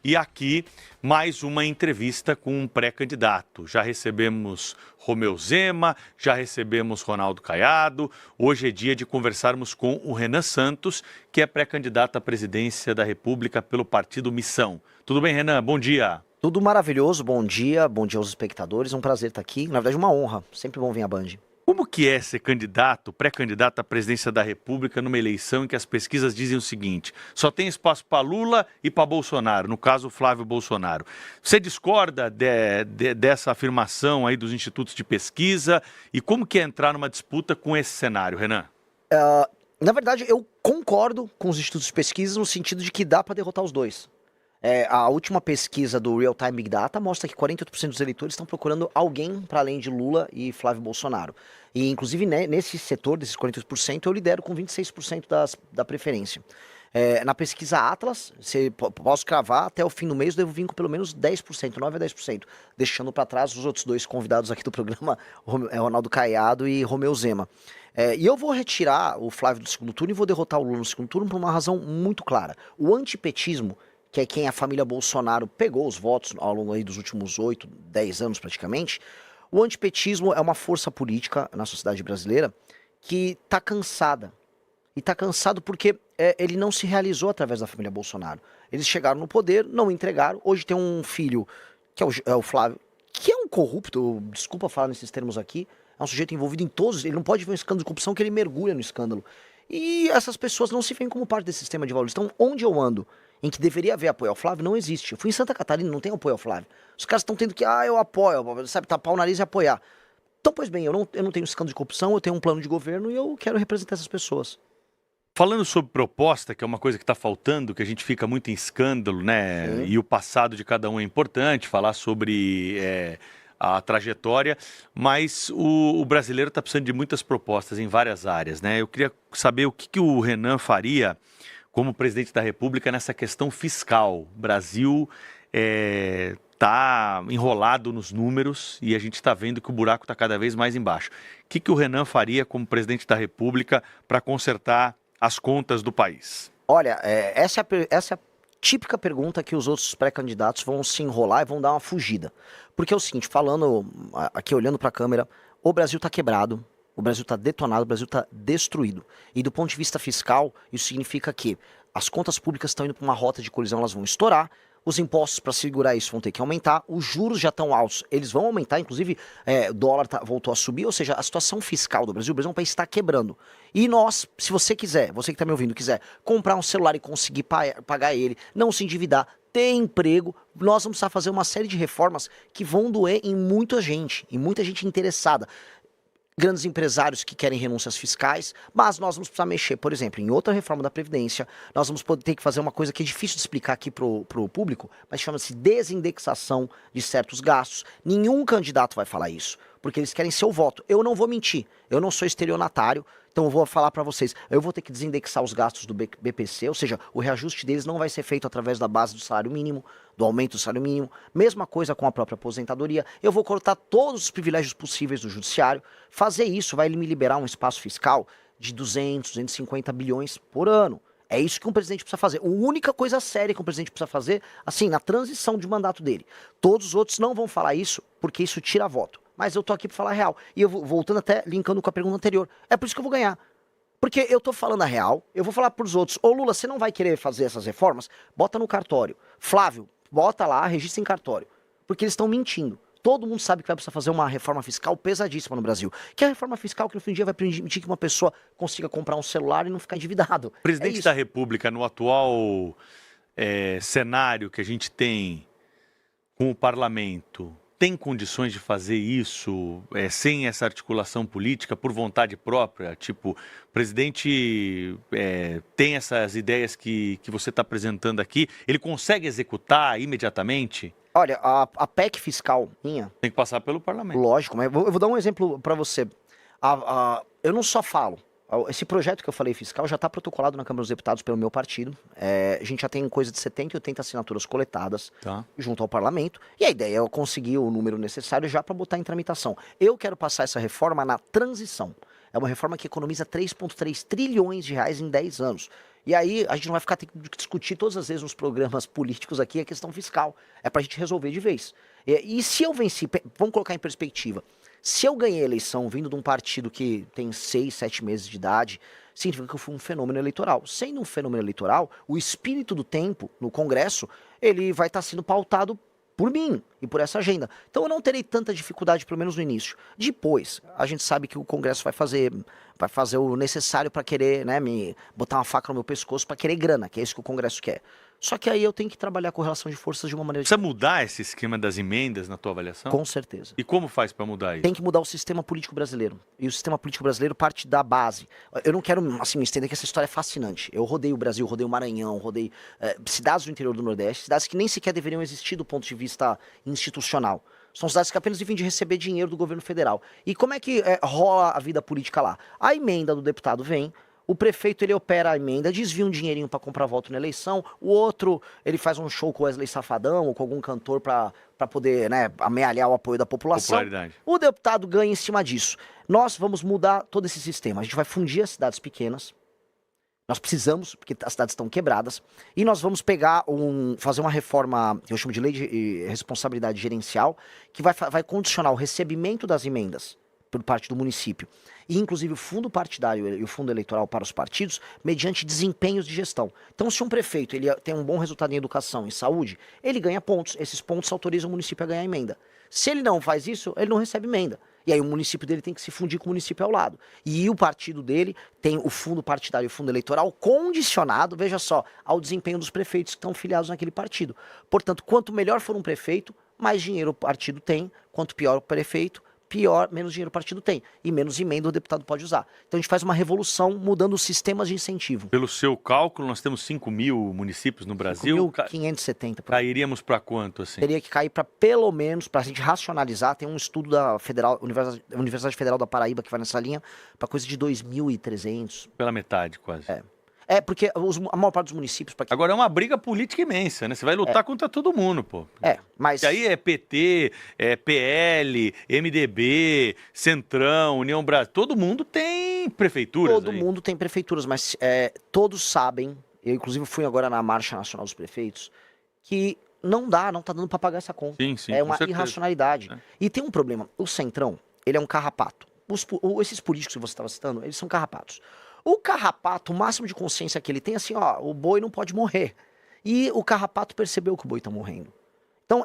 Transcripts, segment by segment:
e aqui mais uma entrevista com um pré-candidato. Já recebemos Romeu Zema, já recebemos Ronaldo Caiado. Hoje é dia de conversarmos com o Renan Santos, que é pré-candidato à presidência da República pelo partido Missão. Tudo bem, Renan? Bom dia. Tudo maravilhoso, bom dia aos espectadores, um prazer estar aqui, na verdade uma honra, sempre bom vir à Band. Como que é ser candidato, pré-candidato à presidência da República numa eleição em que as pesquisas dizem o seguinte: só tem espaço para Lula e para Bolsonaro, no caso Flávio Bolsonaro. Você discorda dessa afirmação aí dos institutos de pesquisa e como que é entrar numa disputa com esse cenário, Renan? Na verdade eu concordo com os institutos de pesquisa no sentido de que dá para derrotar os dois. A última pesquisa do Real Time Big Data mostra que 48% dos eleitores estão procurando alguém para além de Lula e Flávio Bolsonaro. E, inclusive, nesse setor, desses 48%, eu lidero com 26% da preferência. Na pesquisa Atlas, posso cravar, até o fim do mês eu devo vir com pelo menos 10%, 9 a 10%, deixando para trás os outros dois convidados aqui do programa, Ronaldo Caiado e Romeu Zema. E eu vou retirar o Flávio do segundo turno e vou derrotar o Lula no segundo turno por uma razão muito clara. O antipetismo, que é quem a família Bolsonaro pegou os votos ao longo aí dos últimos 8, 10 anos praticamente, o antipetismo é uma força política na sociedade brasileira que está cansada. E está cansado porque ele não se realizou através da família Bolsonaro. Eles chegaram no poder, não entregaram. Hoje tem um filho, que é o Flávio, que é um corrupto, desculpa falar nesses termos aqui, é um sujeito envolvido em todos, ele não pode ver um escândalo de corrupção que ele mergulha no escândalo. E essas pessoas não se veem como parte desse sistema de valores. Então, onde eu ando, em que deveria haver apoio ao Flávio, não existe. Eu fui em Santa Catarina, não tem apoio ao Flávio. Os caras estão tendo que, eu apoio, sabe, tapar o nariz e apoiar. Então, pois bem, eu não tenho escândalo de corrupção, eu tenho um plano de governo e eu quero representar essas pessoas. Falando sobre proposta, que é uma coisa que está faltando, que a gente fica muito em escândalo, né? Sim. E o passado de cada um é importante, falar sobre a trajetória, mas o brasileiro está precisando de muitas propostas em várias áreas, né? Eu queria saber o que o Renan faria como presidente da República nessa questão fiscal. O Brasil está enrolado nos números e a gente está vendo que o buraco está cada vez mais embaixo. O que o Renan faria como presidente da República para consertar as contas do país? Olha, essa é a típica pergunta que os outros pré-candidatos vão se enrolar e vão dar uma fugida. Porque é o seguinte, falando aqui, olhando para a câmera, o Brasil está quebrado. O Brasil está detonado, o Brasil está destruído. E do ponto de vista fiscal, isso significa que as contas públicas estão indo para uma rota de colisão, elas vão estourar, os impostos para segurar isso vão ter que aumentar, os juros já estão altos, eles vão aumentar, inclusive o dólar voltou a subir, ou seja, a situação fiscal do Brasil, o Brasil é um país que está quebrando. E nós, se você quiser, você que está me ouvindo, quiser comprar um celular e conseguir pagar ele, não se endividar, ter emprego, nós vamos precisar fazer uma série de reformas que vão doer em muita gente interessada. Grandes empresários que querem renúncias fiscais, mas nós vamos precisar mexer, por exemplo, em outra reforma da Previdência, nós vamos ter que fazer uma coisa que é difícil de explicar aqui pro público, mas chama-se desindexação de certos gastos. Nenhum candidato vai falar isso, porque eles querem seu voto. Eu não vou mentir, eu não sou estelionatário, então eu vou falar para vocês, eu vou ter que desindexar os gastos do BPC, ou seja, o reajuste deles não vai ser feito através da base do salário mínimo, do aumento do salário mínimo, mesma coisa com a própria aposentadoria, eu vou cortar todos os privilégios possíveis do judiciário, fazer isso vai me liberar um espaço fiscal de 200, 250 bilhões por ano. É isso que um presidente precisa fazer. A única coisa séria que um presidente precisa fazer, assim, na transição de mandato dele. Todos os outros não vão falar isso, porque isso tira voto. Mas eu tô aqui para falar a real. E eu vou voltando até, linkando com a pergunta anterior. É por isso que eu vou ganhar. Porque eu tô falando a real, eu vou falar pros outros, ô Lula, você não vai querer fazer essas reformas? Bota no cartório. Flávio, bota lá, registra em cartório. Porque eles estão mentindo. Todo mundo sabe que vai precisar fazer uma reforma fiscal pesadíssima no Brasil. Que é a reforma fiscal que no fim do dia vai permitir que uma pessoa consiga comprar um celular e não ficar endividado. Presidente da República, no atual cenário que a gente tem com o parlamento, tem condições de fazer isso sem essa articulação política, por vontade própria? Tipo, o presidente tem essas ideias que você está apresentando aqui, ele consegue executar imediatamente? Olha, a PEC fiscal minha... Tem que passar pelo parlamento. Lógico, mas eu vou dar um exemplo para você. Eu não só falo. Esse projeto que eu falei fiscal já está protocolado na Câmara dos Deputados pelo meu partido. A gente já tem coisa de 70 e 80 assinaturas coletadas junto ao parlamento. E a ideia é conseguir o número necessário já para botar em tramitação. Eu quero passar essa reforma na transição. É uma reforma que economiza 3,3 trilhões de reais em 10 anos. E aí a gente não vai ficar tendo que discutir todas as vezes nos programas políticos aqui a questão fiscal. É pra gente resolver de vez. E se eu venci, vamos colocar em perspectiva, se eu ganhei a eleição vindo de um partido que tem 6, 7 meses de idade, significa que eu fui um fenômeno eleitoral. Sendo um fenômeno eleitoral, o espírito do tempo no Congresso, ele vai estar sendo pautado por mim e por essa agenda. Então eu não terei tanta dificuldade, pelo menos no início. Depois, a gente sabe que o Congresso vai fazer o necessário para querer, né, me botar uma faca no meu pescoço para querer grana, que é isso que o Congresso quer. Só que aí eu tenho que trabalhar com relação de forças de uma maneira... Precisa mudar esse esquema das emendas na tua avaliação? Com certeza. E como faz para mudar isso? Tem que mudar o sistema político brasileiro. E o sistema político brasileiro parte da base. Eu não quero, assim, me estender que essa história é fascinante. Eu rodei o Brasil, rodei o Maranhão, rodei cidades do interior do Nordeste, cidades que nem sequer deveriam existir do ponto de vista institucional. São cidades que apenas vivem de receber dinheiro do governo federal. E como é que rola a vida política lá? A emenda do deputado vem, o prefeito ele opera a emenda, desvia um dinheirinho para comprar voto na eleição, o outro ele faz um show com o Wesley Safadão ou com algum cantor para poder, né, amealhar o apoio da população. O deputado ganha em cima disso. Nós vamos mudar todo esse sistema. A gente vai fundir as cidades pequenas. Nós precisamos, porque as cidades estão quebradas, e nós vamos fazer uma reforma, que eu chamo de lei de responsabilidade gerencial, que vai condicionar o recebimento das emendas por parte do município, e inclusive o fundo partidário e o fundo eleitoral para os partidos, mediante desempenhos de gestão. Então, se um prefeito ele tem um bom resultado em educação e saúde, ele ganha pontos, esses pontos autorizam o município a ganhar emenda. Se ele não faz isso, ele não recebe emenda. E aí o município dele tem que se fundir com o município ao lado. E o partido dele tem o fundo partidário e o fundo eleitoral condicionado, veja só, ao desempenho dos prefeitos que estão filiados naquele partido. Portanto, quanto melhor for um prefeito, mais dinheiro o partido tem. Quanto pior o prefeito, menos dinheiro o partido tem. E menos emenda o deputado pode usar. Então a gente faz uma revolução mudando os sistemas de incentivo. Pelo seu cálculo, nós temos 5.000 municípios no Brasil. 5.570. Cairíamos para quanto, assim? Teria que cair para pelo menos, para a gente racionalizar, tem um estudo da Universidade Federal da Paraíba que vai nessa linha, para coisa de 2.300. Pela metade, quase. Porque a maior parte dos municípios... Agora é uma briga política imensa, né? Você vai lutar contra todo mundo, pô. Mas... E aí é PT, é PL, MDB, Centrão, União Brasil, todo mundo tem prefeituras. Todo mundo tem prefeituras, mas todos sabem, eu inclusive fui agora na Marcha Nacional dos Prefeitos, que não tá dando para pagar essa conta. Sim, é uma irracionalidade. E tem um problema, o Centrão, ele é um carrapato. Esses políticos que você estava citando, eles são carrapatos. O carrapato, o máximo de consciência que ele tem, assim, ó, o boi não pode morrer. E o carrapato percebeu que o boi tá morrendo. Então,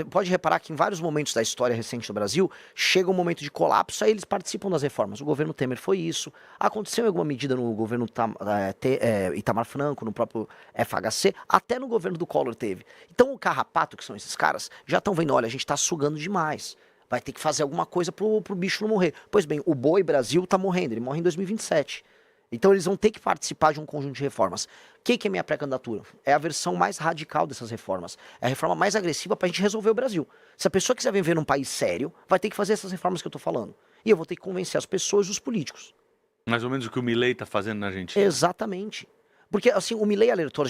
pode reparar que em vários momentos da história recente do Brasil, chega um momento de colapso, aí eles participam das reformas. O governo Temer foi isso, aconteceu em alguma medida no governo Itamar Franco, no próprio FHC, até no governo do Collor teve. Então, o carrapato, que são esses caras, já estão vendo, olha, a gente tá sugando demais. Vai ter que fazer alguma coisa pro bicho não morrer. Pois bem, o boi Brasil tá morrendo, ele morre em 2027. Então eles vão ter que participar de um conjunto de reformas. O que é minha pré-candidatura? É a versão mais radical dessas reformas. É a reforma mais agressiva para a gente resolver o Brasil. Se a pessoa quiser viver num país sério, vai ter que fazer essas reformas que eu estou falando. E eu vou ter que convencer as pessoas e os políticos. Mais ou menos o que o Milei está fazendo na Argentina. Exatamente. Porque, assim, o Milei alertou,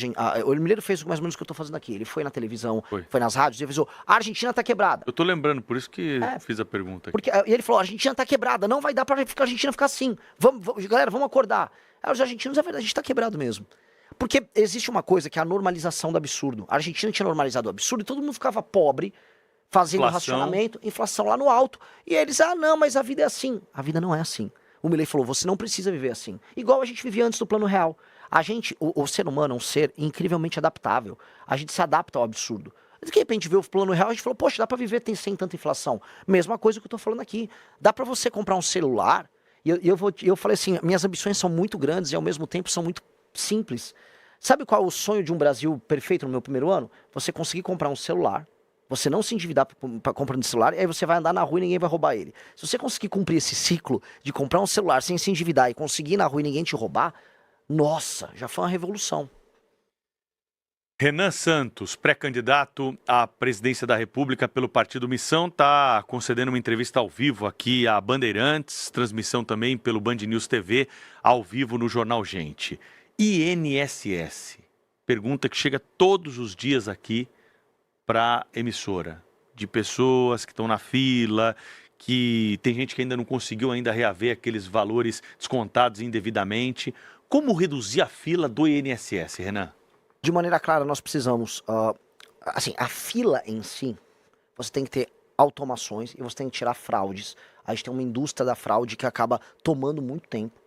o Milei fez mais ou menos o que eu tô fazendo aqui. Ele foi na televisão, foi nas rádios e avisou, a Argentina tá quebrada. Eu tô lembrando, por isso que fiz a pergunta aqui. E ele falou, a Argentina tá quebrada, não vai dar pra a Argentina ficar assim. Galera, vamos acordar. Aí os argentinos, é verdade, a gente tá quebrado mesmo. Porque existe uma coisa que é a normalização do absurdo. A Argentina tinha normalizado o absurdo e todo mundo ficava pobre, fazendo racionamento, inflação lá no alto. E eles, não, mas a vida é assim. A vida não é assim. O Milei falou, você não precisa viver assim. Igual a gente vivia antes do Plano Real. O ser humano é um ser incrivelmente adaptável. A gente se adapta ao absurdo. De repente veio o Plano Real, a gente falou, poxa, dá pra viver sem tanta inflação. Mesma coisa que eu tô falando aqui. Dá pra você comprar um celular, e eu falei assim, minhas ambições são muito grandes e ao mesmo tempo são muito simples. Sabe qual é o sonho de um Brasil perfeito no meu primeiro ano? Você conseguir comprar um celular, você não se endividar para comprando celular, e aí você vai andar na rua e ninguém vai roubar ele. Se você conseguir cumprir esse ciclo de comprar um celular sem se endividar e conseguir ir na rua e ninguém te roubar, nossa, já foi uma revolução. Renan Santos, pré-candidato à presidência da República pelo Partido Missão, está concedendo uma entrevista ao vivo aqui à Bandeirantes, transmissão também pelo Band News TV, ao vivo no Jornal Gente. INSS, pergunta que chega todos os dias aqui para a emissora, de pessoas que estão na fila, que tem gente que ainda não conseguiu ainda reaver aqueles valores descontados indevidamente. Como reduzir a fila do INSS, Renan? De maneira clara, nós precisamos, assim, a fila em si, você tem que ter automações e você tem que tirar fraudes. A gente tem uma indústria da fraude que acaba tomando muito tempo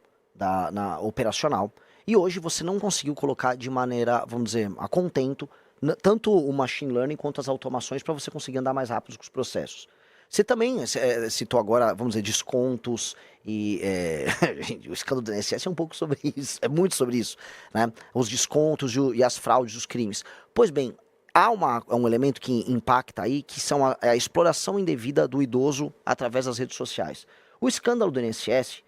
na operacional. E hoje você não conseguiu colocar de maneira, vamos dizer, a contento, tanto o machine learning quanto as automações para você conseguir andar mais rápido com os processos. Você também citou agora, vamos dizer, descontos e gente, o escândalo do INSS é um pouco sobre isso, é muito sobre isso, né? Os descontos e as fraudes, os crimes. Pois bem, há um elemento que impacta aí, que são a exploração indevida do idoso através das redes sociais. O escândalo do INSS,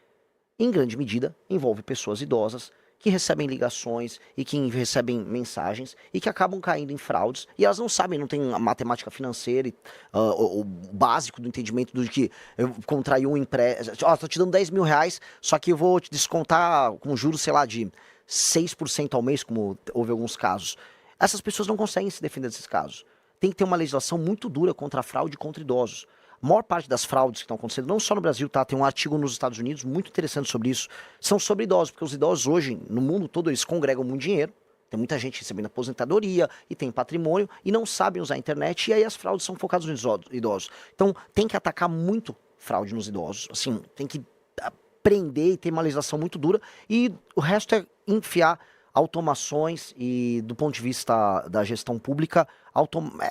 em grande medida, envolve pessoas idosas que recebem ligações e que recebem mensagens e que acabam caindo em fraudes e elas não sabem, não têm a matemática financeira, o básico do entendimento do que eu contraí um empréstimo, tô te dando 10 mil reais, só que eu vou te descontar com juros, sei lá, de 6% ao mês, como houve alguns casos. Essas pessoas não conseguem se defender desses casos. Tem que ter uma legislação muito dura contra a fraude e contra idosos. A maior parte das fraudes que estão acontecendo, não só no Brasil, tá? Tem um artigo nos Estados Unidos muito interessante sobre isso, são sobre idosos, porque os idosos hoje, no mundo todo, eles congregam muito dinheiro, tem muita gente recebendo aposentadoria e tem patrimônio e não sabem usar a internet, e aí as fraudes são focadas nos idosos. Então tem que atacar muito fraude nos idosos, assim, tem que prender e ter uma legislação muito dura, e o resto é enfiar automações e, do ponto de vista da gestão pública,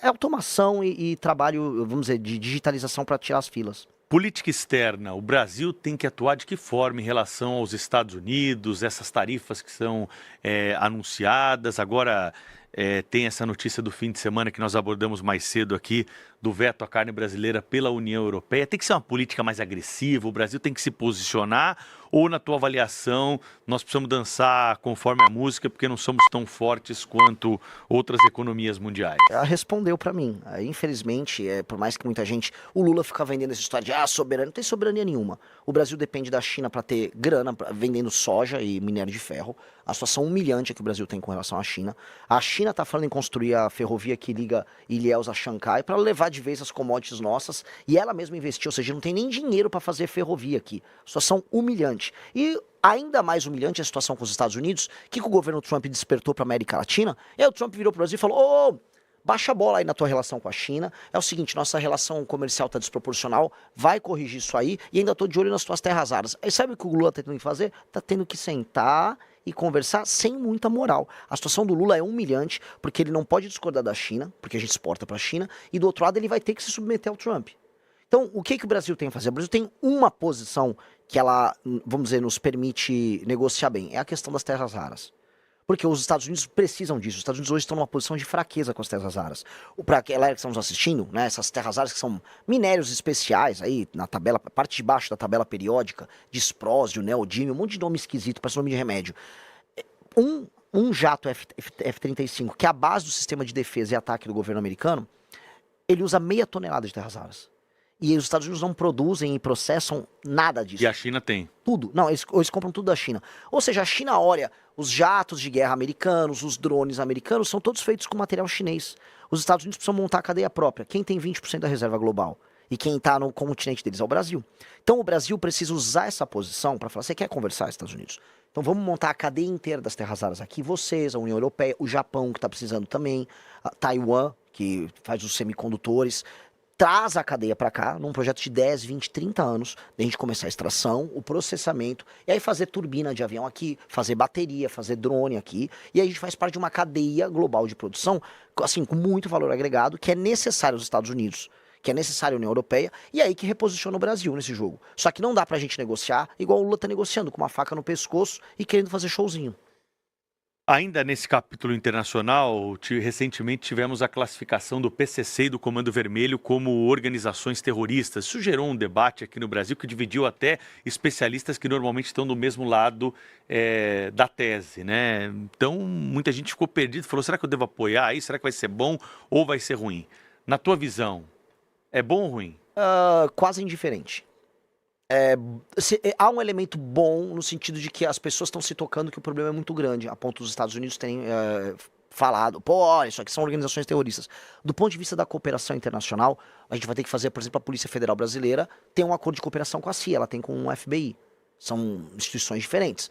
automação e trabalho, vamos dizer, de digitalização para tirar as filas. Política externa, o Brasil tem que atuar de que forma em relação aos Estados Unidos, essas tarifas que são anunciadas? Agora tem essa notícia do fim de semana que nós abordamos mais cedo aqui, do veto à carne brasileira pela União Europeia. Tem que ser uma política mais agressiva, o Brasil tem que se posicionar, ou na tua avaliação nós precisamos dançar conforme a música porque não somos tão fortes quanto outras economias mundiais? Ela respondeu para mim. Infelizmente, por mais que muita gente... O Lula fica vendendo essa história de soberania. Não tem soberania nenhuma. O Brasil depende da China para ter grana, vendendo soja e minério de ferro. A situação humilhante que o Brasil tem com relação à China. A China está falando em construir a ferrovia que liga Ilhéus a Xangai para levar de vez as commodities nossas, e ela mesma investiu, ou seja, não tem nem dinheiro para fazer ferrovia aqui. Situação humilhante. E ainda mais humilhante a situação com os Estados Unidos, que o governo Trump despertou para a América Latina, e aí o Trump virou para o Brasil e falou: baixa a bola aí na tua relação com a China, é o seguinte, nossa relação comercial está desproporcional, vai corrigir isso aí, e ainda estou de olho nas tuas terras raras. Aí sabe o que o Lula está tendo que fazer? Está tendo que sentar e conversar sem muita moral. A situação do Lula é humilhante, porque ele não pode discordar da China, porque a gente exporta para a China, e do outro lado ele vai ter que se submeter ao Trump. Então, o que o Brasil tem que fazer? O Brasil tem uma posição que ela, vamos dizer, nos permite negociar bem, é a questão das terras raras. Porque os Estados Unidos precisam disso. Os Estados Unidos hoje estão numa posição de fraqueza com as terras raras. Para aquela que estamos assistindo, né, essas terras raras que são minérios especiais, aí na tabela, parte de baixo da tabela periódica, disprósio, neodímio, um monte de nome esquisito, parece nome de remédio. Um jato F-35, que é a base do sistema de defesa e ataque do governo americano, ele usa 0,5 tonelada de terras raras. E os Estados Unidos não produzem e processam nada disso. E a China tem. Tudo. Não, eles compram tudo da China. Ou seja, a China olha, os jatos de guerra americanos, os drones americanos, são todos feitos com material chinês. Os Estados Unidos precisam montar a cadeia própria. Quem tem 20% da reserva global? E quem está no continente deles é o Brasil. Então o Brasil precisa usar essa posição para falar: você quer conversar, Estados Unidos? Então vamos montar a cadeia inteira das terras raras aqui. Vocês, a União Europeia, o Japão, que está precisando também, a Taiwan, que faz os semicondutores. Traz a cadeia para cá, num projeto de 10, 20, 30 anos, da gente começar a extração, o processamento, e aí fazer turbina de avião aqui, fazer bateria, fazer drone aqui, e aí a gente faz parte de uma cadeia global de produção, assim, com muito valor agregado, que é necessário aos Estados Unidos, que é necessário à União Europeia, e aí que reposiciona o Brasil nesse jogo. Só que não dá pra gente negociar igual o Lula tá negociando, com uma faca no pescoço e querendo fazer showzinho. Ainda nesse capítulo internacional, recentemente tivemos a classificação do PCC e do Comando Vermelho como organizações terroristas. Isso gerou um debate aqui no Brasil que dividiu até especialistas que normalmente estão do mesmo lado da tese, né? Então, muita gente ficou perdida, falou: será que eu devo apoiar isso? Será que vai ser bom ou vai ser ruim? Na tua visão, é bom ou ruim? Quase indiferente. Há um elemento bom no sentido de que as pessoas estão se tocando que o problema é muito grande, a ponto dos Estados Unidos terem falado, pô, olha, isso aqui são organizações terroristas. Do ponto de vista da cooperação internacional, a gente vai ter que fazer, por exemplo, a Polícia Federal Brasileira tem um acordo de cooperação com a CIA, ela tem com o FBI. São instituições diferentes.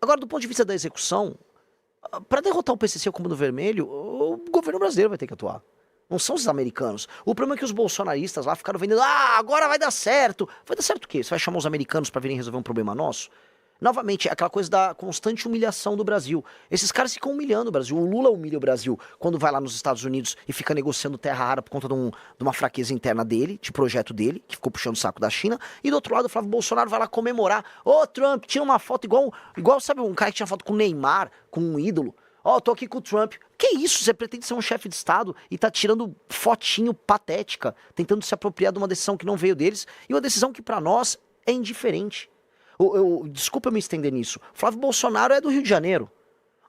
Agora, do ponto de vista da execução, para derrotar o PCC e o Comando Vermelho, o governo brasileiro vai ter que atuar. Não são os americanos. O problema é que os bolsonaristas lá ficaram vendendo, agora vai dar certo. Vai dar certo o quê? Você vai chamar os americanos para virem resolver um problema nosso? Novamente, é aquela coisa da constante humilhação do Brasil. Esses caras ficam humilhando o Brasil. O Lula humilha o Brasil quando vai lá nos Estados Unidos e fica negociando terra rara por conta de uma fraqueza interna dele, de projeto dele, que ficou puxando o saco da China. E do outro lado, o Flávio Bolsonaro vai lá comemorar. Ô, Trump, tira uma foto igual, sabe, um cara que tinha foto com o Neymar, com um ídolo. Tô aqui com o Trump. Que isso? Você pretende ser um chefe de Estado e tá tirando fotinho patética, tentando se apropriar de uma decisão que não veio deles e uma decisão que pra nós é indiferente. Desculpa eu me estender nisso. Flávio Bolsonaro é do Rio de Janeiro.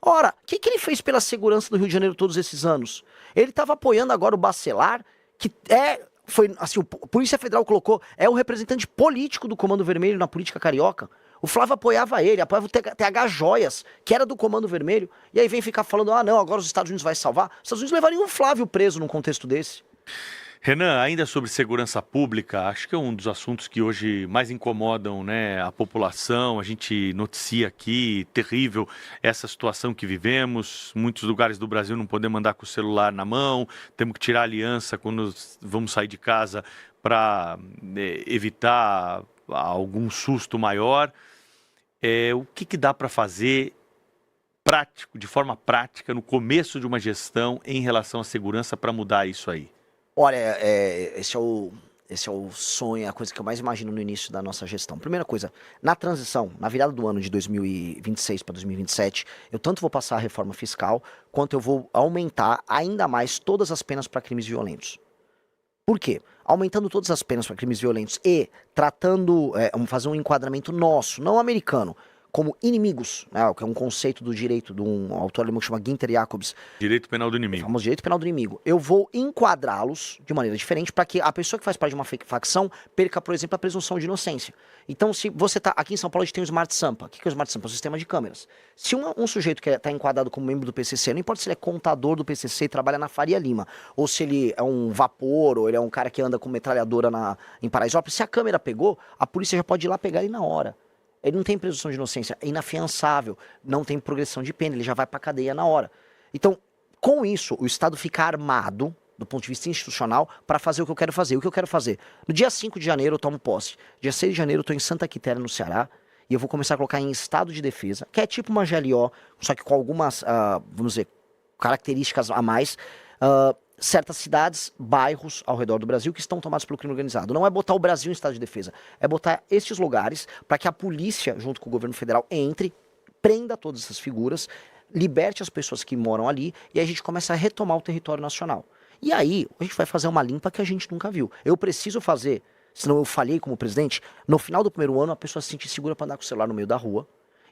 Ora, o que ele fez pela segurança do Rio de Janeiro todos esses anos? Ele estava apoiando agora o Bacelar, que foi assim, a Polícia Federal colocou, é o representante político do Comando Vermelho na política carioca. O Flávio apoiava ele, apoiava o TH Joias, que era do Comando Vermelho, e aí vem ficar falando, não, agora os Estados Unidos vai salvar. Os Estados Unidos levariam o Flávio preso num contexto desse. Renan, ainda sobre segurança pública, acho que é um dos assuntos que hoje mais incomodam, né, a população. A gente noticia aqui, terrível, essa situação que vivemos. Muitos lugares do Brasil não podemos andar com o celular na mão, temos que tirar a aliança quando vamos sair de casa para evitar algum susto maior. O que dá para fazer prático, de forma prática, no começo de uma gestão em relação à segurança para mudar isso aí? Olha, esse é o sonho, a coisa que eu mais imagino no início da nossa gestão. Primeira coisa, na transição, na virada do ano de 2026 para 2027, eu tanto vou passar a reforma fiscal, quanto eu vou aumentar ainda mais todas as penas para crimes violentos. Por quê? Aumentando todas as penas para crimes violentos e tratando, fazer um enquadramento nosso, não americano, como inimigos, né, que é um conceito do direito de um autor alemão que chama Günther Jacobs. Direito penal do inimigo. O famoso direito penal do inimigo. Eu vou enquadrá-los de maneira diferente para que a pessoa que faz parte de uma facção perca, por exemplo, a presunção de inocência. Então, se você tá aqui em São Paulo, a gente tem o Smart Sampa. O que é o Smart Sampa? É um sistema de câmeras. Se um sujeito que está enquadrado como membro do PCC, não importa se ele é contador do PCC e trabalha na Faria Lima, ou se ele é um vapor, ou ele é um cara que anda com metralhadora em Paraisópolis, se a câmera pegou, a polícia já pode ir lá pegar ele na hora. Ele não tem presunção de inocência, é inafiançável, não tem progressão de pena, ele já vai pra cadeia na hora. Então, com isso, o Estado fica armado, do ponto de vista institucional, para fazer o que eu quero fazer. O que eu quero fazer? No dia 5 de janeiro eu tomo posse. Dia 6 de janeiro eu tô em Santa Quitéria, no Ceará, e eu vou começar a colocar em estado de defesa, que é tipo uma GLO, só que com algumas, vamos dizer, características a mais, certas cidades, bairros ao redor do Brasil que estão tomados pelo crime organizado. Não é botar o Brasil em estado de defesa, é botar estes lugares para que a polícia, junto com o governo federal, entre, prenda todas essas figuras, liberte as pessoas que moram ali e a gente começa a retomar o território nacional. E aí, a gente vai fazer uma limpa que a gente nunca viu. Eu preciso fazer, senão eu falhei como presidente, no final do primeiro ano a pessoa se sentir segura para andar com o celular no meio da rua,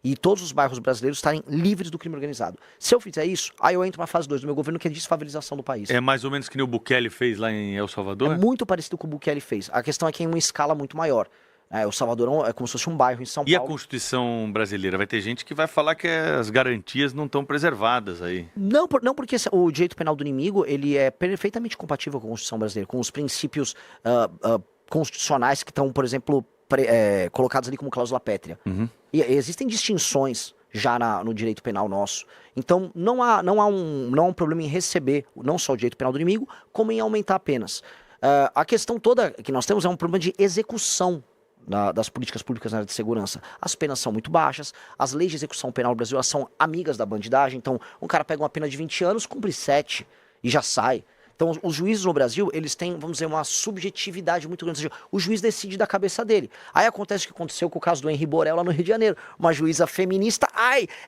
e todos os bairros brasileiros estarem livres do crime organizado. Se eu fizer isso, aí eu entro na fase 2 do meu governo, que é a desfavelização do país. É mais ou menos que nem o Bukele fez lá em El Salvador? É muito parecido com o que o Bukele fez. A questão é que é em uma escala muito maior. O Salvador é como se fosse um bairro em São Paulo. E a Constituição brasileira? Vai ter gente que vai falar que as garantias não estão preservadas aí. Não, porque o direito penal do inimigo, ele é perfeitamente compatível com a Constituição brasileira, com os princípios constitucionais que estão, por exemplo, colocados ali como cláusula pétrea. Uhum. E existem distinções já no direito penal nosso. Então, não há um problema em receber não só o direito penal do inimigo, como em aumentar penas. A questão toda que nós temos é um problema de execução das políticas públicas na área de segurança. As penas são muito baixas, as leis de execução penal no Brasil elas são amigas da bandidagem, então um cara pega uma pena de 20 anos, cumpre 7 e já sai. Então, os juízes no Brasil, eles têm, vamos dizer, uma subjetividade muito grande. Ou seja, o juiz decide da cabeça dele. Aí acontece o que aconteceu com o caso do Henri Borel lá no Rio de Janeiro. Uma juíza feminista,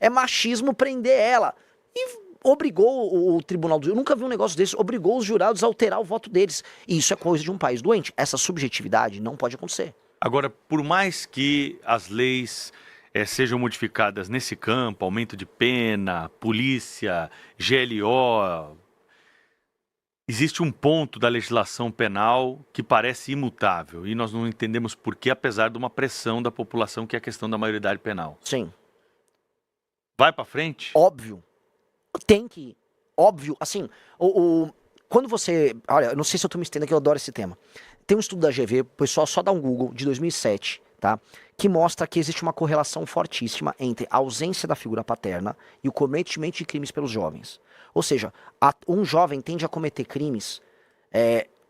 é machismo prender ela. E obrigou o tribunal eu nunca vi um negócio desse, obrigou os jurados a alterar o voto deles. E isso é coisa de um país doente. Essa subjetividade não pode acontecer. Agora, por mais que as leis sejam modificadas nesse campo, aumento de pena, polícia, GLO... Existe um ponto da legislação penal que parece imutável e nós não entendemos por que, apesar de uma pressão da população, que é a questão da maioridade penal. Sim. Vai para frente? Óbvio. Tem que ir. Óbvio, assim, quando você... Olha, eu não sei se eu tô me estendendo aqui, eu adoro esse tema. Tem um estudo da GV, o pessoal só dá um Google, de 2007, tá? Que mostra que existe uma correlação fortíssima entre a ausência da figura paterna e o cometimento de crimes pelos jovens. Ou seja, um jovem tende a cometer crimes...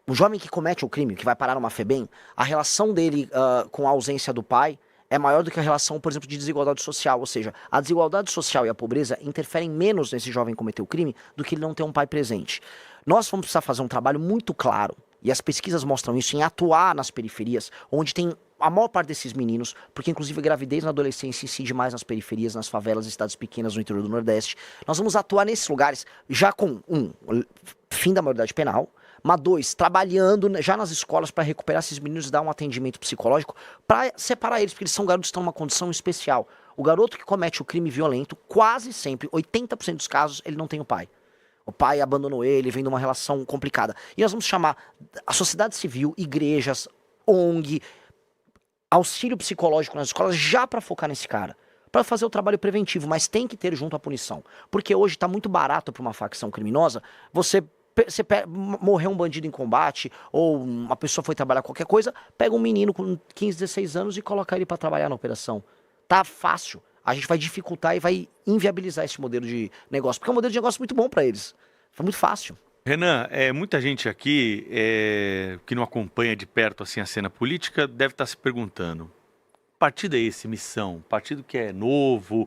o jovem que comete o crime, que vai parar numa FEBEM, a relação dele com a ausência do pai é maior do que a relação, por exemplo, de desigualdade social. Ou seja, a desigualdade social e a pobreza interferem menos nesse jovem cometer o crime do que ele não ter um pai presente. Nós vamos precisar fazer um trabalho muito claro, e as pesquisas mostram isso, em atuar nas periferias, onde tem a maior parte desses meninos, porque inclusive a gravidez na adolescência incide mais nas periferias, nas favelas e cidades pequenas no interior do Nordeste. Nós vamos atuar nesses lugares já com, fim da maioridade penal, mas 2, trabalhando já nas escolas para recuperar esses meninos e dar um atendimento psicológico para separar eles, porque eles são garotos que estão numa condição especial. O garoto que comete o crime violento, quase sempre, 80% dos casos, ele não tem o pai. O pai abandonou ele, vem de uma relação complicada. E nós vamos chamar a sociedade civil, igrejas, ONG, auxílio psicológico nas escolas, já para focar nesse cara. Para fazer o trabalho preventivo, mas tem que ter junto a punição. Porque hoje está muito barato para uma facção criminosa você morreu um bandido em combate, ou uma pessoa foi trabalhar qualquer coisa, pega um menino com 15, 16 anos e coloca ele para trabalhar na operação. Tá fácil. A gente vai dificultar e vai inviabilizar esse modelo de negócio, porque é um modelo de negócio muito bom para eles. Foi muito fácil. Renan, muita gente aqui que não acompanha de perto assim a cena política deve estar se perguntando, partido é esse, Missão? Partido que é novo?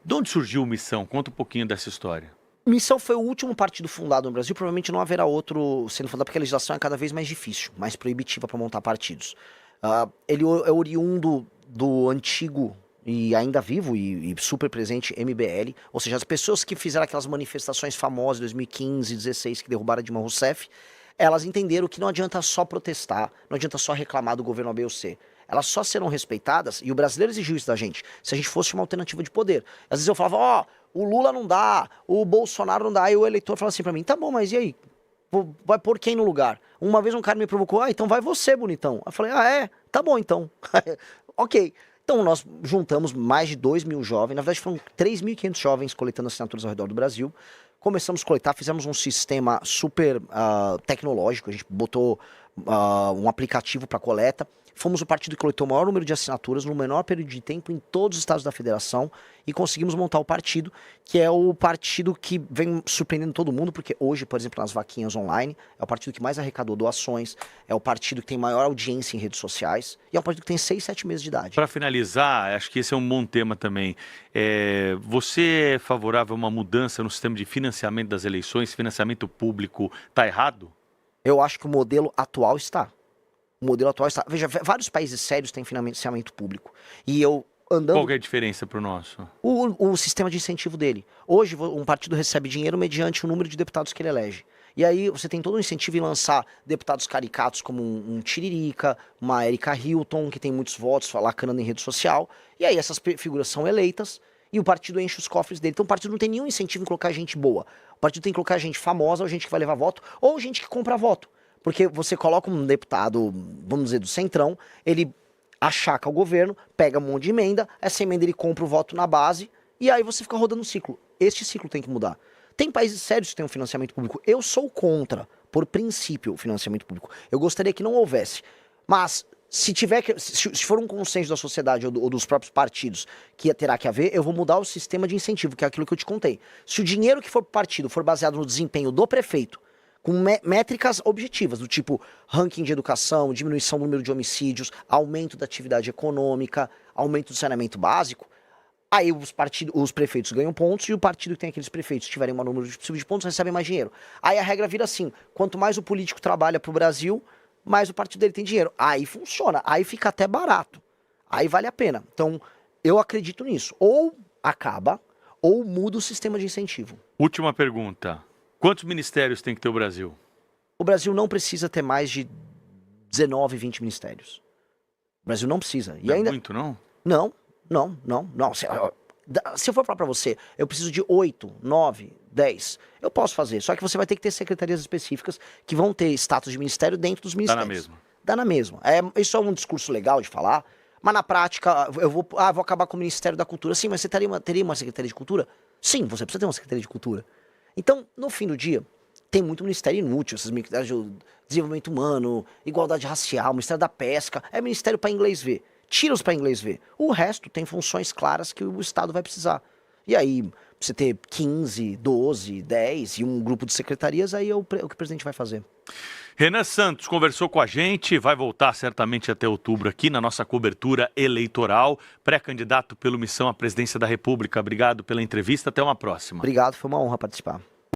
De onde surgiu Missão? Conta um pouquinho dessa história. Missão foi o último partido fundado no Brasil, provavelmente não haverá outro sendo fundado, porque a legislação é cada vez mais difícil, mais proibitiva para montar partidos. Ele é oriundo do antigo e ainda vivo e super presente MBL, ou seja, as pessoas que fizeram aquelas manifestações famosas em 2015, 2016, que derrubaram Dilma Rousseff, elas entenderam que não adianta só protestar, não adianta só reclamar do governo A, B ou C. Elas só serão respeitadas, e o brasileiro exigiu isso da gente, se a gente fosse uma alternativa de poder. Às vezes eu falava, o Lula não dá, o Bolsonaro não dá, e o eleitor falava assim pra mim, tá bom, mas e aí? Vai pôr quem no lugar? Uma vez um cara me provocou, então vai você, bonitão. Eu falei, tá bom então. Ok. Então nós juntamos mais de 2.000 jovens, na verdade foram 3.500 jovens coletando assinaturas ao redor do Brasil. Começamos a coletar, fizemos um sistema super tecnológico, a gente botou um aplicativo para coleta. Fomos o partido que coletou o maior número de assinaturas no menor período de tempo em todos os estados da federação e conseguimos montar o partido, que é o partido que vem surpreendendo todo mundo, porque hoje, por exemplo, nas vaquinhas online, é o partido que mais arrecadou doações, é o partido que tem maior audiência em redes sociais e é um partido que tem 6, 7 meses de idade. Para finalizar, acho que esse é um bom tema também. Você é favorável a uma mudança no sistema de financiamento das eleições? Financiamento público está errado? Eu acho que o modelo atual está. O modelo atual está... Veja, vários países sérios têm financiamento público. E eu andando... Qual que é a diferença para o nosso? O sistema de incentivo dele. Hoje, um partido recebe dinheiro mediante o número de deputados que ele elege. E aí você tem todo um incentivo em lançar deputados caricatos como um Tiririca, uma Erika Hilton, que tem muitos votos, lacrando em rede social. E aí essas figuras são eleitas e o partido enche os cofres dele. Então o partido não tem nenhum incentivo em colocar gente boa. O partido tem que colocar gente famosa, ou gente que vai levar voto, ou gente que compra voto. Porque você coloca um deputado, vamos dizer, do Centrão, ele achaca o governo, pega um monte de emenda, essa emenda ele compra o voto na base, e aí você fica rodando um ciclo. Este ciclo tem que mudar. Tem países sérios que têm um financiamento público. Eu sou contra, por princípio, o financiamento público. Eu gostaria que não houvesse. Mas, se for um consenso da sociedade ou dos próprios partidos que terá que haver, eu vou mudar o sistema de incentivo, que é aquilo que eu te contei. Se o dinheiro que for pro partido for baseado no desempenho do prefeito, com métricas objetivas, do tipo ranking de educação, diminuição do número de homicídios, aumento da atividade econômica, aumento do saneamento básico, aí os prefeitos ganham pontos e o partido que tem aqueles prefeitos tiverem um número possível de pontos recebem mais dinheiro. Aí a regra vira assim, quanto mais o político trabalha pro Brasil, mais o partido dele tem dinheiro. Aí funciona, aí fica até barato, aí vale a pena. Então eu acredito nisso, ou acaba, ou muda o sistema de incentivo. Última pergunta. Quantos ministérios tem que ter o Brasil? O Brasil não precisa ter mais de 19, 20 ministérios. O Brasil não precisa. E não ainda... é muito, não? Não. Se eu for falar pra você, eu preciso de 8, 9, 10. Eu posso fazer. Só que você vai ter que ter secretarias específicas que vão ter status de ministério dentro dos ministérios. Dá na mesma. Dá na mesma. Isso é um discurso legal de falar, mas na prática, eu vou acabar com o Ministério da Cultura. Sim, mas você teria uma Secretaria de Cultura? Sim, você precisa ter uma Secretaria de Cultura. Então, no fim do dia, tem muito ministério inútil, esses ministérios de desenvolvimento humano, igualdade racial, Ministério da Pesca, é ministério para inglês ver. Tira-os para inglês ver. O resto tem funções claras que o Estado vai precisar. E aí, você ter 15, 12, 10 e um grupo de secretarias, aí é o que o presidente vai fazer. Renan Santos conversou com a gente, vai voltar certamente até outubro aqui na nossa cobertura eleitoral, pré-candidato pelo Missão à Presidência da República. Obrigado pela entrevista, até uma próxima. Obrigado, foi uma honra participar.